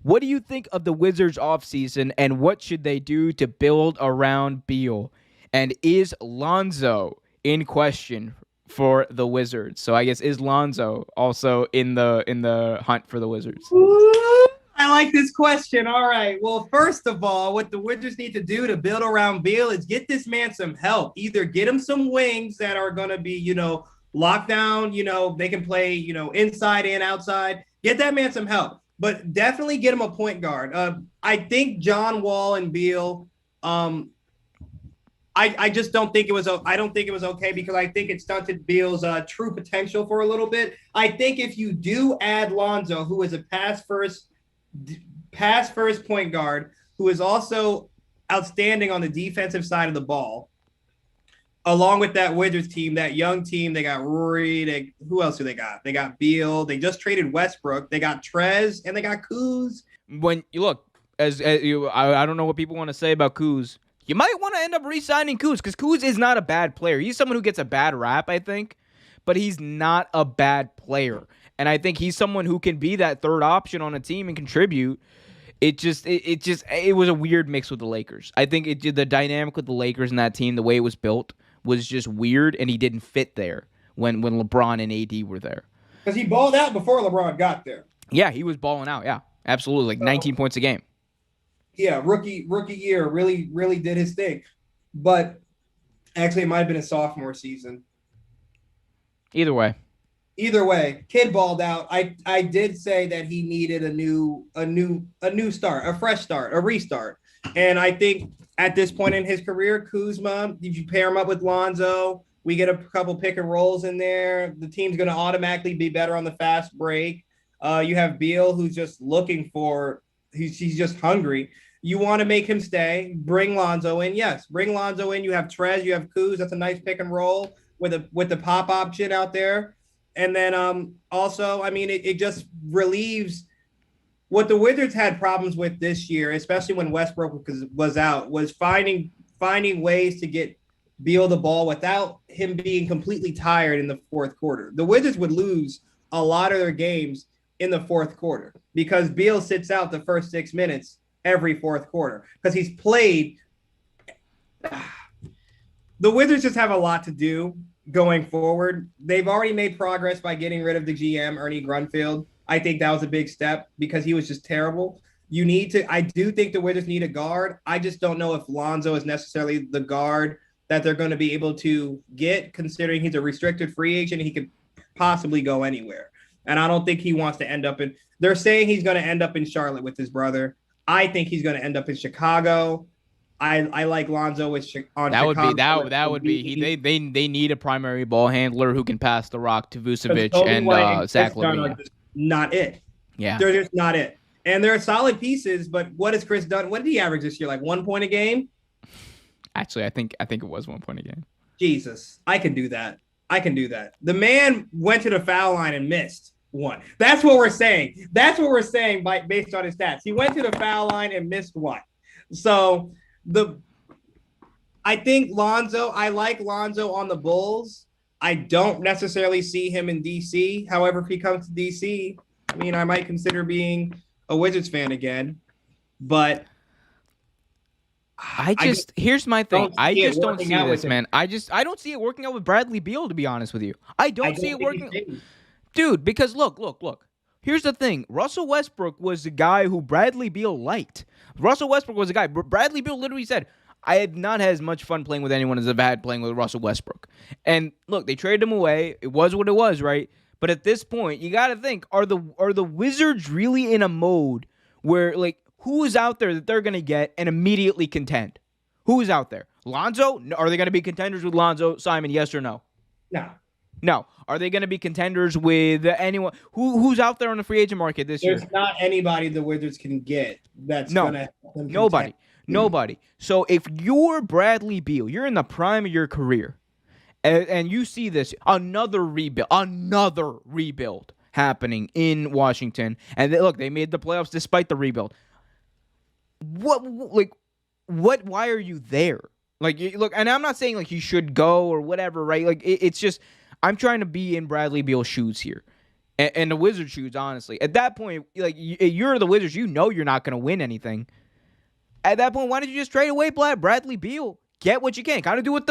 What do you think of the Wizards offseason, and what should they do to build around Beal? And is Lonzo in question for the Wizards? So I guess, is Lonzo also in the hunt for the Wizards? Ooh, I like this question. All right. Well, first of all, what the Wizards need to do to build around Beal is get this man some help. Either get him some wings that are going to be, locked down, they can play, inside and outside. Get that man some help, but definitely get him a point guard. I think John Wall and Beal, I just don't think it was. I don't think it was okay because I think it stunted Beal's true potential for a little bit. I think if you do add Lonzo, who is a pass first point guard, who is also outstanding on the defensive side of the ball, along with that Wizards team, that young team, they got Rory. Who else do they got? They got Beal. They just traded Westbrook. They got Trez and they got Kuz. When you look, as you, I don't know what people want to say about Kuz. You might want to end up re-signing Kuz because Kuz is not a bad player. He's someone who gets a bad rap, I think, but he's not a bad player. And I think he's someone who can be that third option on a team and contribute. It was a weird mix with the Lakers. I think the dynamic with the Lakers and that team, the way it was built, was just weird, and he didn't fit there when LeBron and AD were there. Because he balled out before LeBron got there. Yeah, he was balling out. Yeah, absolutely, like 19 points a game. Yeah, rookie year really did his thing, but actually it might have been a sophomore season. Either way, kid balled out. I did say that he needed a new start, a fresh start, a restart, and I think at this point in his career, Kuzma, if you pair him up with Lonzo, we get a couple pick and rolls in there. The team's going to automatically be better on the fast break. You have Beal, who's just looking for. He's just hungry. You want to make him stay. Bring Lonzo in. Yes, bring Lonzo in. You have Trez. You have Kuz. That's a nice pick and roll with the pop option out there. And then also, I mean, it just relieves what the Wizards had problems with this year, especially when Westbrook was out, was finding ways to get Beal the ball without him being completely tired in the fourth quarter. The Wizards would lose a lot of their games in the fourth quarter because Beal sits out the first 6 minutes every fourth quarter because he's played. The Wizards just have a lot to do going forward. They've already made progress by getting rid of the GM, Ernie Grunfeld. I think that was a big step because he was just terrible. I do think the Wizards need a guard. I just don't know if Lonzo is necessarily the guard that they're going to be able to get, considering he's a restricted free agent. He could possibly go anywhere. And I don't think he wants to end up in – they're saying he's going to end up in Charlotte with his brother. I think he's going to end up in Chicago. I like Lonzo on Chicago. That would be they need a primary ball handler who can pass the rock to Vucevic and Zach LaVine. Not it. Yeah. They're just not it. And they're solid pieces, but what has Chris done? What did he average this year? Like 1 point a game? Actually, I think it was 1 point a game. Jesus. I can do that. The man went to the foul line and missed one. That's what we're saying. Based on his stats. He went to the foul line and missed one. So I think I like Lonzo on the Bulls. I don't necessarily see him in DC. However, if he comes to DC, I mean, I might consider being a Wizards fan again. But here's my thing. I just don't see this, man. I don't see it working out with Bradley Beal, to be honest with you. I don't see it working. Dude, because look. Here's the thing. Russell Westbrook was the guy who Bradley Beal liked. Russell Westbrook was the guy. Bradley Beal literally said, I have not had as much fun playing with anyone as I've had playing with Russell Westbrook. And look, they traded him away. It was what it was, right? But at this point, you got to think, are the Wizards really in a mode where, like, who is out there that they're going to get and immediately contend? Who is out there? Lonzo? Are they going to be contenders with Lonzo? Simon, yes or no? No. Are they going to be contenders with anyone? Who's out there on the free agent market this year? There's not anybody the Wizards can get that's going to help them. Nobody. So if you're Bradley Beal, you're in the prime of your career, and you see this, another rebuild happening in Washington, and they made the playoffs despite the rebuild. Why are you there? Look, and I'm not saying like you should go or whatever, right? Like it's just, I'm trying to be in Bradley Beal's shoes here. and the Wizards shoes, honestly. At that point, like, you're the Wizards. You know you're not going to win anything. At that point, why don't you just trade away Bradley Beal? Get what you can. Kind of do what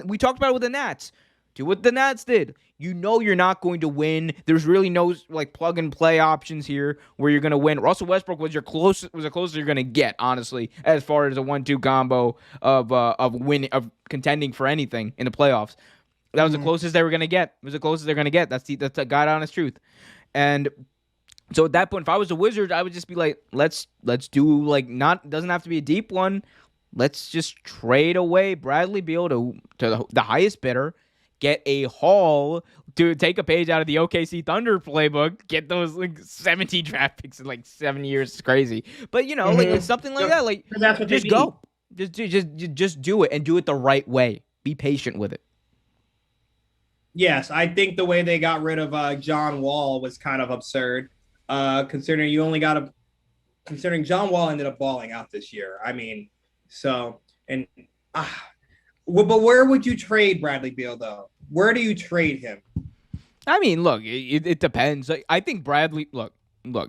we talked about with the Nats. Do what the Nats did. You know you're not going to win. There's really no like plug and play options here where you're going to win. Russell Westbrook was the closest you're going to get, honestly, as far as a 1-2 combo of contending for anything in the playoffs. That was the closest they were going to get. It was the closest they're going to get. That's the God honest truth. And so at that point, if I was the Wizards, I would just be like, let's do like doesn't have to be a deep one. Let's just trade away Bradley Beal to the highest bidder. Get a haul to take a page out of the OKC Thunder playbook. Get those like 17 draft picks in like 7 years. It's crazy, but like something like that. Like just go, just do it and do it the right way. Be patient with it. Yes, I think the way they got rid of John Wall was kind of absurd. Considering John Wall ended up balling out this year. I mean, but where would you trade Bradley Beal though? Where do you trade him? I mean, look, it depends. I think Bradley. Look.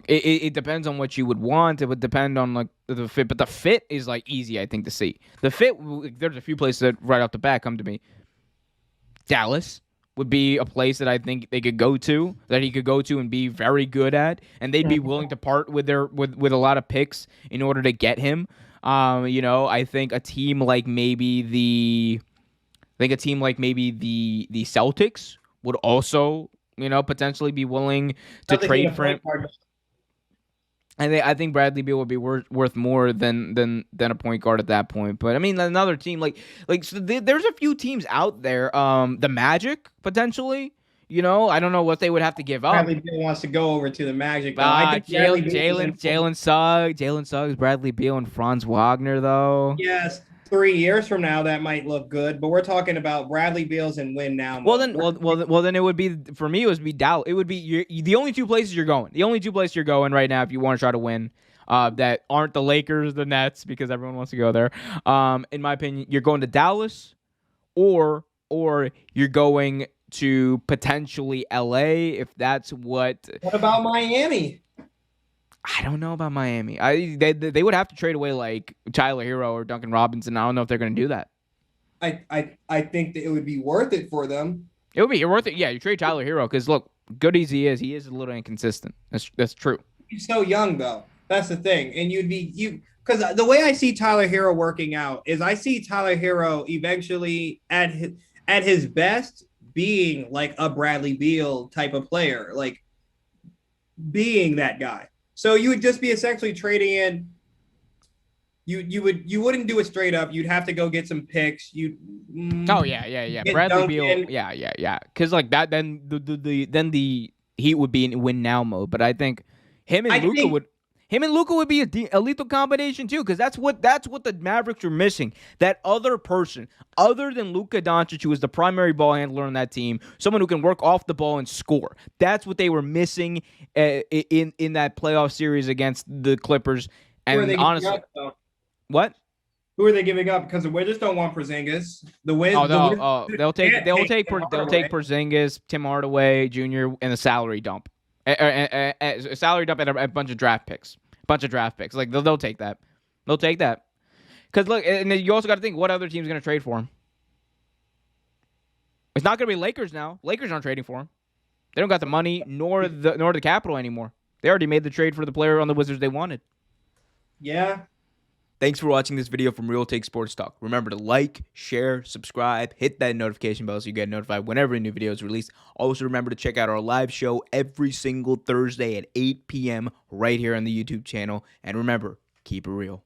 It depends on what you would want. It would depend on like the fit, but the fit is like easy, I think, to see. The fit. There's a few places that right off the bat come to me. Dallas would be a place that I think they could go to, that he could go to and be very good at, and they'd be willing to part with with a lot of picks in order to get him. I think a team like maybe the Celtics would also, potentially be willing to trade for him. I think Bradley Beal would be worth more than a point guard at that point. But I mean, another team so there's a few teams out there. The Magic potentially. I don't know what they would have to give up. Bradley Beal wants to go over to the Magic. Jalen Suggs, Bradley Beal, and Franz Wagner though. Yes. 3 years from now, that might look good, but we're talking about Bradley Beal's and win now. Well, then it would be, for me, it would be Dallas. It would be the only two places you're going. The only two places you're going right now if you want to try to win that aren't the Lakers, the Nets, because everyone wants to go there. In my opinion, you're going to Dallas or you're going to potentially LA if that's what. What about Miami? I don't know about Miami. They would have to trade away like Tyler Hero or Duncan Robinson. I don't know if they're going to do that. I think that it would be worth it for them. It would be worth it. Yeah, you trade Tyler Hero because look, good as he is a little inconsistent. That's true. He's so young though. That's the thing. And because the way I see Tyler Hero working out is I see Tyler Hero eventually at his best being like a Bradley Beal type of player, like being that guy. So you would just be essentially trading in. You wouldn't do it straight up. You'd have to go get some picks. Oh yeah. Bradley Beal, yeah. Because like that, then the Heat would be in win now mode. But I think him and Luka would be a lethal combination too. Because that's what the Mavericks are missing. That other person, other than Luka Doncic, who is the primary ball handler on that team, someone who can work off the ball and score. That's what they were missing in that playoff series against the Clippers. And honestly, what? Who are they giving up? Because the Wizards don't want Porzingis. They'll take Porzingis, Tim Hardaway Jr. and a salary dump. A salary dump and a bunch of draft picks. Like they'll take that. They'll take that. Because look, and you also got to think what other team's going to trade for him. It's not going to be Lakers now. Lakers aren't trading for him. They don't got the money nor the capital anymore. They already made the trade for the player on the Wizards they wanted. Yeah. Thanks for watching this video from Real Take Sports Talk. Remember to like, share, subscribe, hit that notification bell so you get notified whenever a new video is released. Also, remember to check out our live show every single Thursday at 8 p.m. right here on the YouTube channel. And remember, keep it real.